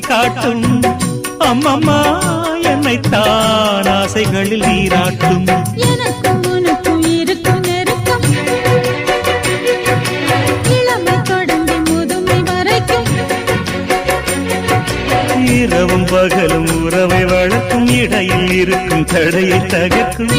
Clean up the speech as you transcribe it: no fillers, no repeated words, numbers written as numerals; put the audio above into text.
காட்டும் அம்மம்மா என்னைத்தான் ஆசைகளில் நீராட்டும் எனக்கும் உனக்கும் இருக்கும் நெருக்கம் இளமை தொடங்கி முதுமை வரைக்கும் இரவும் பகலும் உறவை வளர்க்கும் இடையில் இருக்கும் தடையை தகர்க்கும்